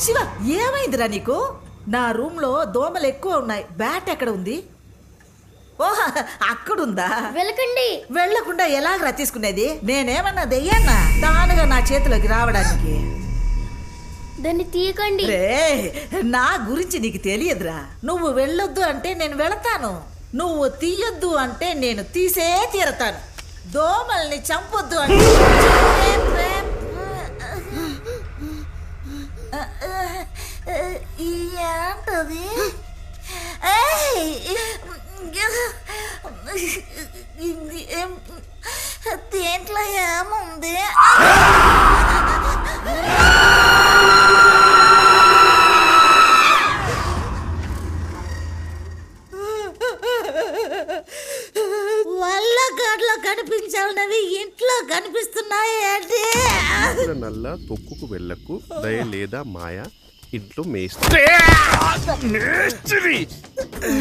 శివ ఏమైందిరా నీకు? నా రూమ్ లో దోమలు ఎక్కువ ఉన్నాయి. బ్యాట్ ఎక్కడ ఉంది? ఓహా అక్కడుందా? వెళ్ళకండి. వెళ్ళకుండా ఎలాగరా తీసుకునేది? నేనేమన్నా దెయ్యాన్నా దానిగా నా చేతిలోకి రావడానికి? దాన్ని తీయకండి. నా గురించి నీకు తెలియదురా. నువ్వు వెళ్ళొద్దు అంటే నేను వెళతాను, నువ్వు తీయొద్దు అంటే నేను తీసే తీరతాను. దోమల్ని చంపొద్దు అంటే ఏంటది? దేంట్లో ఏముంది? వల్లగాడ్లో కనిపించాలన్నవి ఇంట్లో కనిపిస్తున్నాయి ఏంటి? నల్ల తొక్కుకు వెళ్ళకు దయ లేదా మాయ ఇంట్లో మేస్త్రి.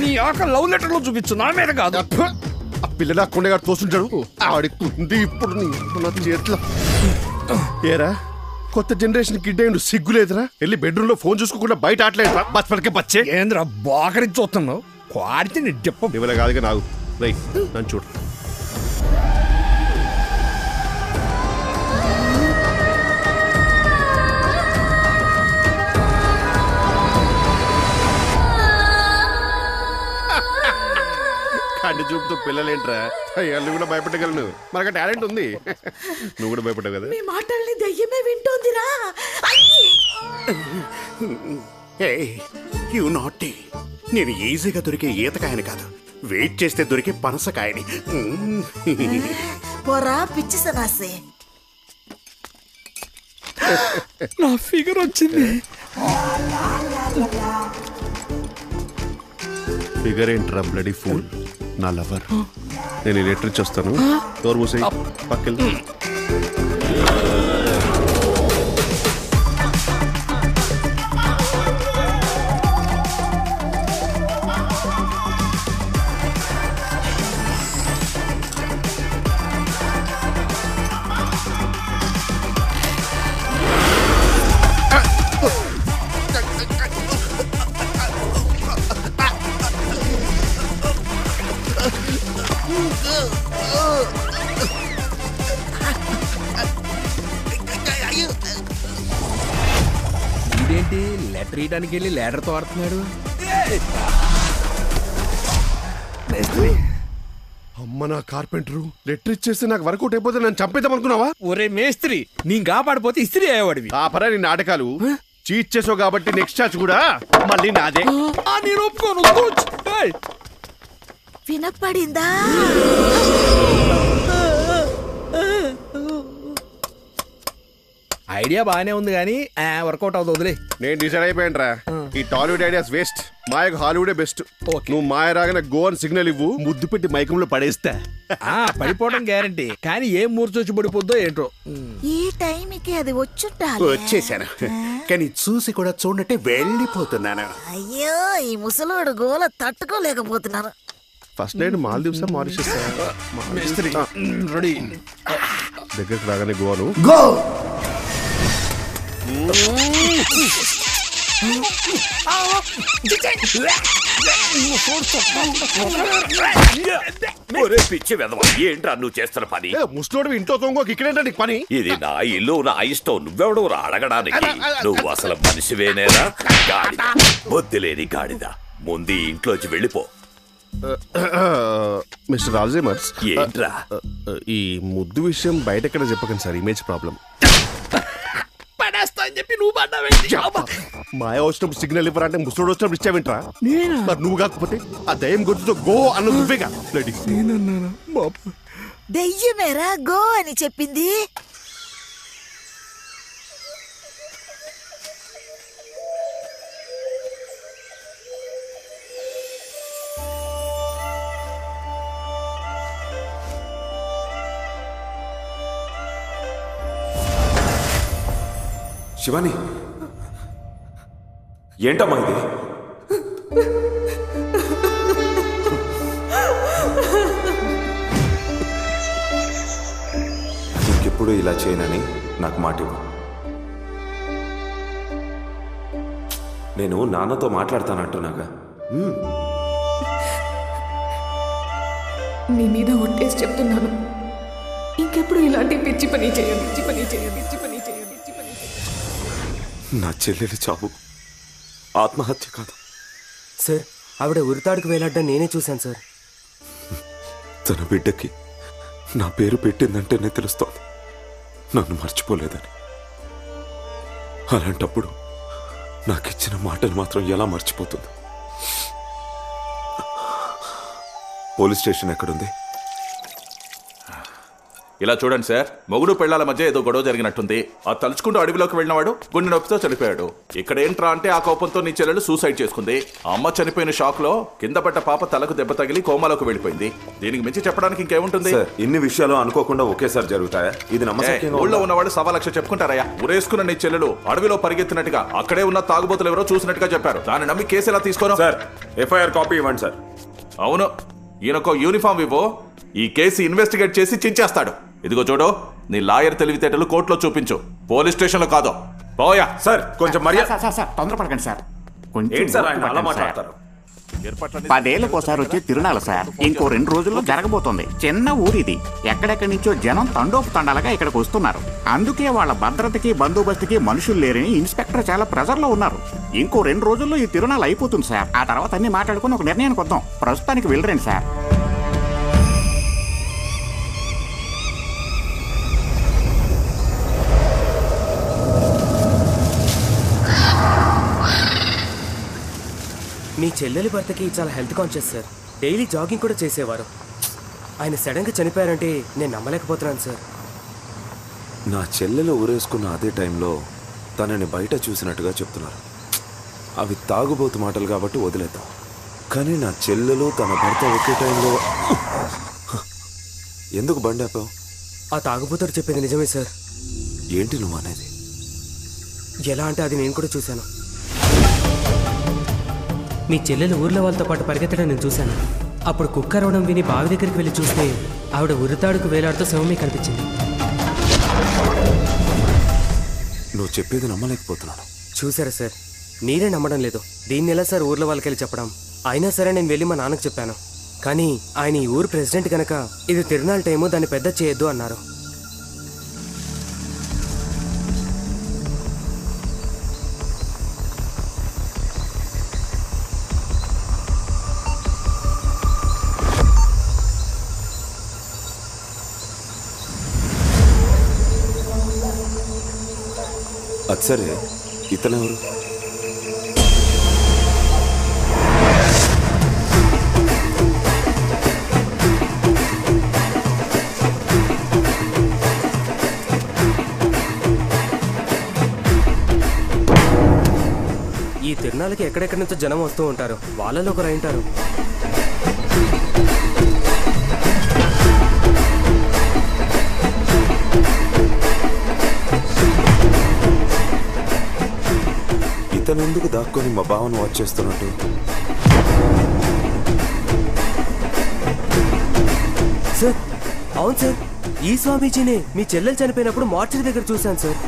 నీ ఆక లవ్ లెటర్ లో చూపించు, నా మీద కాదు. ఆ పిల్లల కొండగా తోస్తుంటాడు ఆడికుంది ఇప్పుడు నా చేతిలో. ఏరా కొత్త జనరేషన్ కిడ్ అయ్యి సిగ్గులేదురా? వెళ్ళి బెడ్రూమ్ లో ఫోన్ చూసుకోకుండా బయట ఆటలేదురా? బచ్పడికే బచ్చే ఏంద్రా బాకరించి చూస్తున్నావు? క్వాడితే నీ డిప్ప ఇవ్వలే కాదుగా నాకు. రైట్ నన్ను చూడు. కంటి చూపుతో పిల్లలేంట్రా? అయ్యాళ్ళు కూడా భయపెట్టగలను. మనకు టాలెంట్ ఉంది. నువ్వు కూడా భయపడ్డావు కదా. మీ మాటల్ని దయ్యమే వింటోందిరా. నేను ఈజీగా దొరికే ఈతకాయని కాదు, వెయిట్ చేస్తే దొరికే పనసకాయని. పోరా పిచ్చి సనాసే. నా ఫిగర్ వచ్చింది. ఫిగర్ ఏంట్రా బ్లడీ ఫూల్? నా లవర్. నేను లెటర్ ఇచ్చి వస్తాను. డోర్ మూసేయ్, పక్కకి. ఇదేంటి లెటర్ ఇయడానికి వెళ్ళి లెటర్ తోడుతున్నాడు? అమ్మ నా కార్పెంటరు లెటర్ ఇచ్చేస్తే నాకు వర్కౌట్ అయిపోతే నన్ను చంపేద్దాం అనుకున్నావా? ఒరే మేస్త్రి, నీ కాపాడిపోతే ఇస్త్రీ అయ్యేవాడివి. ఆ పరా నీ నాటకాలు చీట్ చేసావు కాబట్టి నెక్స్ట్ ఛాన్స్ కూడా మళ్ళీ నాదే. నేను ఒప్పుకోను. వినపడిందా? ఐడియా బాగానే ఉంది కానీ వర్కౌట్ అవుతుంది, వదిలే. నేను డిసైడ్ అయిపోయాను. ఈ టాలీవుడ్ ఐడియాస్ వేస్ట్. మాయకు హాలీవుడే బెస్ట్. నువ్వు మాయ రాగానే గో అని సిగ్నల్ ఇవ్వు, ముద్దు పెట్టి మైకంలో పడేస్తా. పడిపోవడం గ్యారంటీ, కానీ ఏం మూర్చొచ్చి పడిపోద్దో ఏంటో. ఈ టైంకి అది వచ్చేసాను, కానీ చూసి కూడా చూడనట్టే వెళ్ళిపోతున్నాను. అయ్యో ఈ ముసలోడు గోల తట్టుకోలేకపోతున్నాను. First night Maldives Mauritius ready. దగ్గరికి రాగానే గోను గో. పిచ్చి వెదవా, ఏంట్రా నువ్వు చేస్తున్న పని? ముసలోడు ఇంట్లో తొంగోకి ఇక్కడేంటా నీకు పని? ఇది నా ఇల్లు, నా ఇష్టం. నువ్వెవడు అడగడానికి? నువ్వు అసలు మనిషివేనేనా? గాడిద, బుద్ధి లేని గాడిద. ముందు ఇంట్లోంచి వెళ్ళిపో. మిస్టర్ రాజేమర్స్, ఏంట్రా ఈ ముద్దు విషయం బయట ఎక్కడ చెప్పకండి సార్, ఇమేజ్ ప్రాబ్లం. పడేస్తా అని చెప్పి నువ్వు పడ్డావేంటి? మాయ వచ్చినప్పుడు సిగ్నల్ ఇవ్వరంటే ముసలోడు వచ్చినప్పుడు ఇచ్చావేంట్రా? మరి నువ్వు కాకపోతే ఆ దయ్యం గుర్తుతో గో అన్న నువ్వేగా. దెయ్యమేరా గో అని చెప్పింది. శివాని, ఏంటమ్మా ఇది? ఇంకెప్పుడు ఇలా చేయనని నాకు మాట ఇవ్వు. నేను నాన్నతో మాట్లాడతానంటున్నాగా. నీ మీద ఒట్టేసి చెప్తున్నాను, ఇంకెప్పుడు ఇలాంటి పిచ్చి పని చేయను. నా చెల్లెలి చావు ఆత్మహత్య కాదు సార్. ఆవిడ ఉరితాడుకు వేలాడ్డా నేనే చూశాను సార్. తన బిడ్డకి నా పేరు పెట్టిందంటేనే తెలుస్తోంది నన్ను మర్చిపోలేదని. అలాంటప్పుడు నాకిచ్చిన మాటలు మాత్రం ఎలా మర్చిపోతుంది? పోలీస్ స్టేషన్ ఎక్కడుంది? ఇలా చూడండి సార్, మొగుడు పెళ్లాల మధ్య ఏదో గొడవ జరిగినట్టుంది. ఆ తలుచుకుంటూ అడవిలోకి వెళ్ళినవాడు గుండె నొప్పితో చనిపోయాడు. ఇక్కడ ఏంట్రా అంటే ఆ కోపంతో నీ చెల్లెలు సూసైడ్ చేసుకుంది. ఆ అమ్మ చనిపోయిన షాక్ లో కింద పడ్డ పాప తలకు దెబ్బ తగిలి కోమాలోకి వెళ్ళిపోయింది. దీనికి మించి చెప్పడానికి ఇంకేముంటుంది? ఇన్ని విషయాలు అనుకోకుండా ఒకేసారి జరుగుతాయా? ఇది నమ్మకం. ఊళ్ళో ఉన్నవాళ్ళు 1,00,000 చెప్పుకుంటారయ్యా. ఉరేసుకున్న నీ చెల్లెలు అడవిలో పరిగెత్తినట్టుగా అక్కడే ఉన్న తాగుబోతులు ఎవరో చూసినట్టుగా చెప్పారు. దాన్ని నమ్మి కేసు ఎలా తీసుకోను? సార్, ఎఫ్ఐఆర్ కాపీ ఇవ్వండి సార్. అవును, ఈయనకో యూనిఫామ్ ఇవ్వో, ఈ కేసు ఇన్వెస్టిగేట్ చేసి చించేస్తాడు. ఇదిగో చూడు, నీ లాయర్ తెలివితేటలు కోర్టులో చూపించు, పోలీస్ స్టేషన్ లో కాదు. పోయా. సార్ కొంచెం మర్యాద. సార్ తొందరపడకండి సార్. ఏంటి సార్ ఆయన అలా మాట్లాడతారు? 10 ఏళ్ళకోసారి వచ్చే తిరునాళ్ళ సార్. ఇంకో 2 రోజుల్లో జరగబోతోంది. చిన్న ఊరిది, ఎక్కడెక్కడి నుంచో జనం తండోపు తండాలుగా ఇక్కడికి వస్తున్నారు. అందుకే వాళ్ళ భద్రతకి బందోబస్తుకి మనుషులు లేరని ఇన్స్పెక్టర్ చాలా ప్రెజర్ లో ఉన్నారు. ఇంకో 2 రోజుల్లో ఈ తిరునాళ్ళు అయిపోతుంది సార్. ఆ తర్వాత అన్ని మాట్లాడుకుని ఒక నిర్ణయానికి వద్దాం. ప్రస్తుతానికి వెళ్ళరండి సార్. మీ చెల్లెలి భర్తకి చాలా health conscious sir. Daily jogging కూడా చేసేవారు. ఆయన సడన్గా చనిపోయారంటే నేను నమ్మలేకపోతున్నాను సార్. నా చెల్లెలు ఊరేసుకున్న అదే టైంలో తనని బయట చూసినట్టుగా చెప్తున్నారు. అవి తాగుబోతు మాటలు కాబట్టి వదిలేద్దాం. కానీ నా చెల్లెలు తన భర్త ఒకే టైంలో ఎందుకు బండి ఆపావు? ఆ తాగుబోతుడు చెప్పేది నిజమే సార్. ఏంటి నువ్వు అనేది? ఎలా అంటే అది నేను కూడా చూశాను. మీ చెల్లెలు ఊర్లో వాళ్ళతో పాటు పరిగెత్తడం నేను చూశాను. అప్పుడు కుక్క అరవడం విని బావి దగ్గరికి వెళ్ళి చూస్తే ఆవిడ ఉరితాడుకు వేలాడుతూ శవమే కనిపించింది. నువ్వు చెప్పేది నమ్మలేకపోతున్నాను. చూసారా సార్, మీరే నమ్మడం లేదు. దీన్ని ఎలా సార్ ఊర్లో వాళ్ళకి వెళ్ళి చెప్పడం? అయినా సరే నేను వెళ్ళి మా నాన్నకు చెప్పాను. కానీ ఆయన ఈ ఊరు ప్రెసిడెంట్ కనుక ఇది తిరునాళ్ళ టైము, దాన్ని పెద్ద చేయొద్దు అన్నారు. అది సరే, ఇతనెవరు? ఈ తిరునాళ్ళకి ఎక్కడెక్కడి నుంచో జనం వస్తూ ఉంటారు. వాళ్ళలో ఒకరు అయింటారు. ఇతను ఎందుకు దాక్కొని మా బావను వాచ్ చేస్తున్నట్టు? సార్, అవును సార్, ఈ స్వామీజీనే మీ చెల్లెలు చనిపోయినప్పుడు మార్చరీ దగ్గర చూశాను సార్.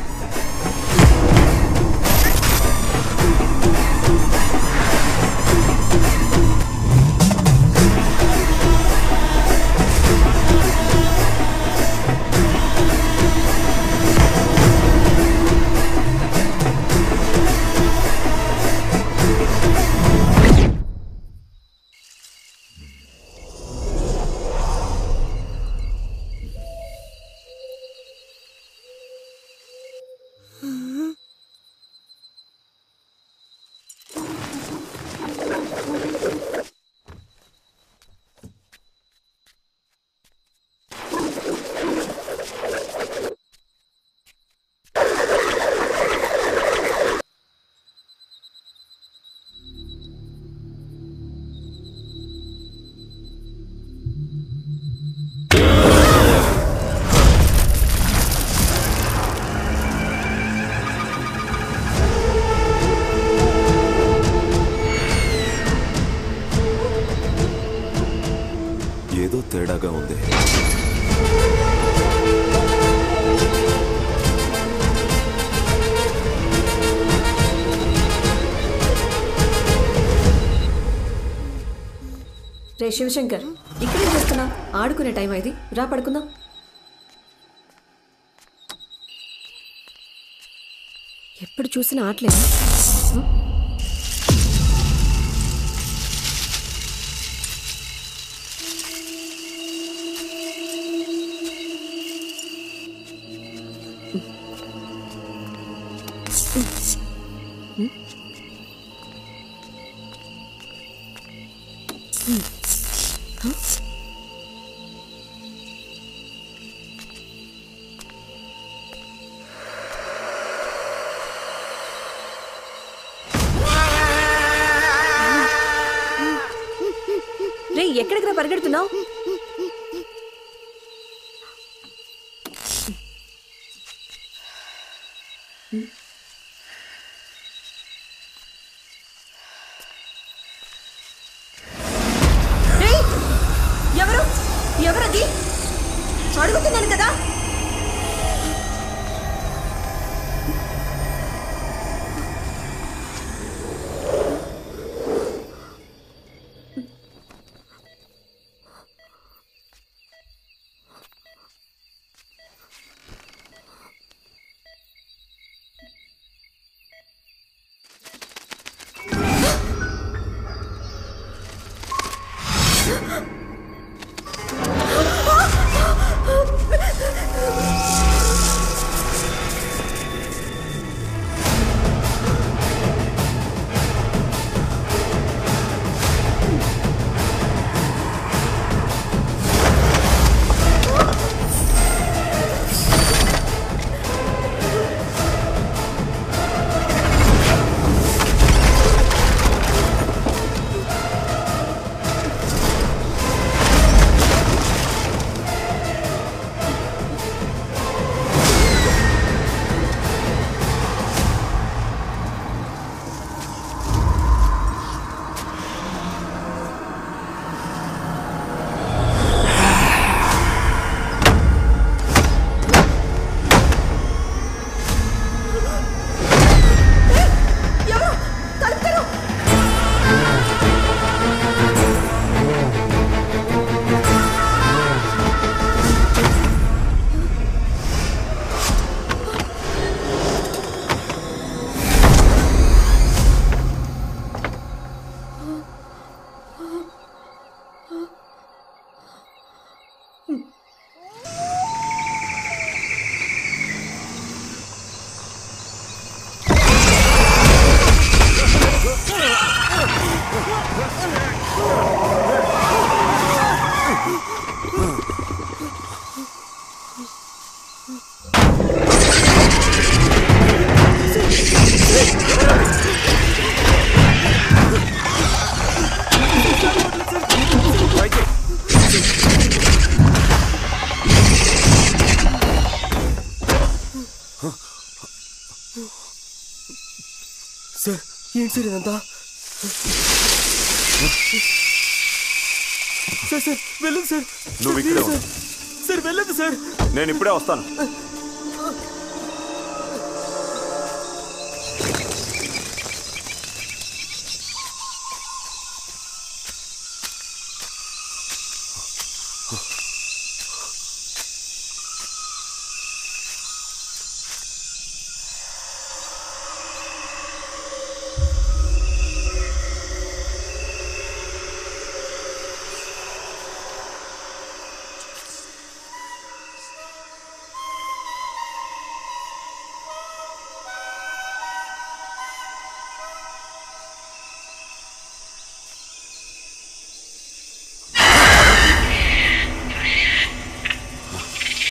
రే శివశంకర్, ఇక్కడేం చేస్తున్నా? ఆడుకునే టైం అయింది, రా పడుకుందాం. ఎప్పుడు చూసినా ఆటలేదు. రే ఎక్కడికి పరిగెడుతున్నావు? ఎవరు ఎవరది? అడుగుతున్నాను కదా. సార్ ఏంటి సార్ ఇదంతా? సార్ సార్ వెళ్ళదు సార్. నువ్వు ఇక్కడే సార్ వెళ్ళదు సార్. నేను ఇప్పుడే వస్తాను.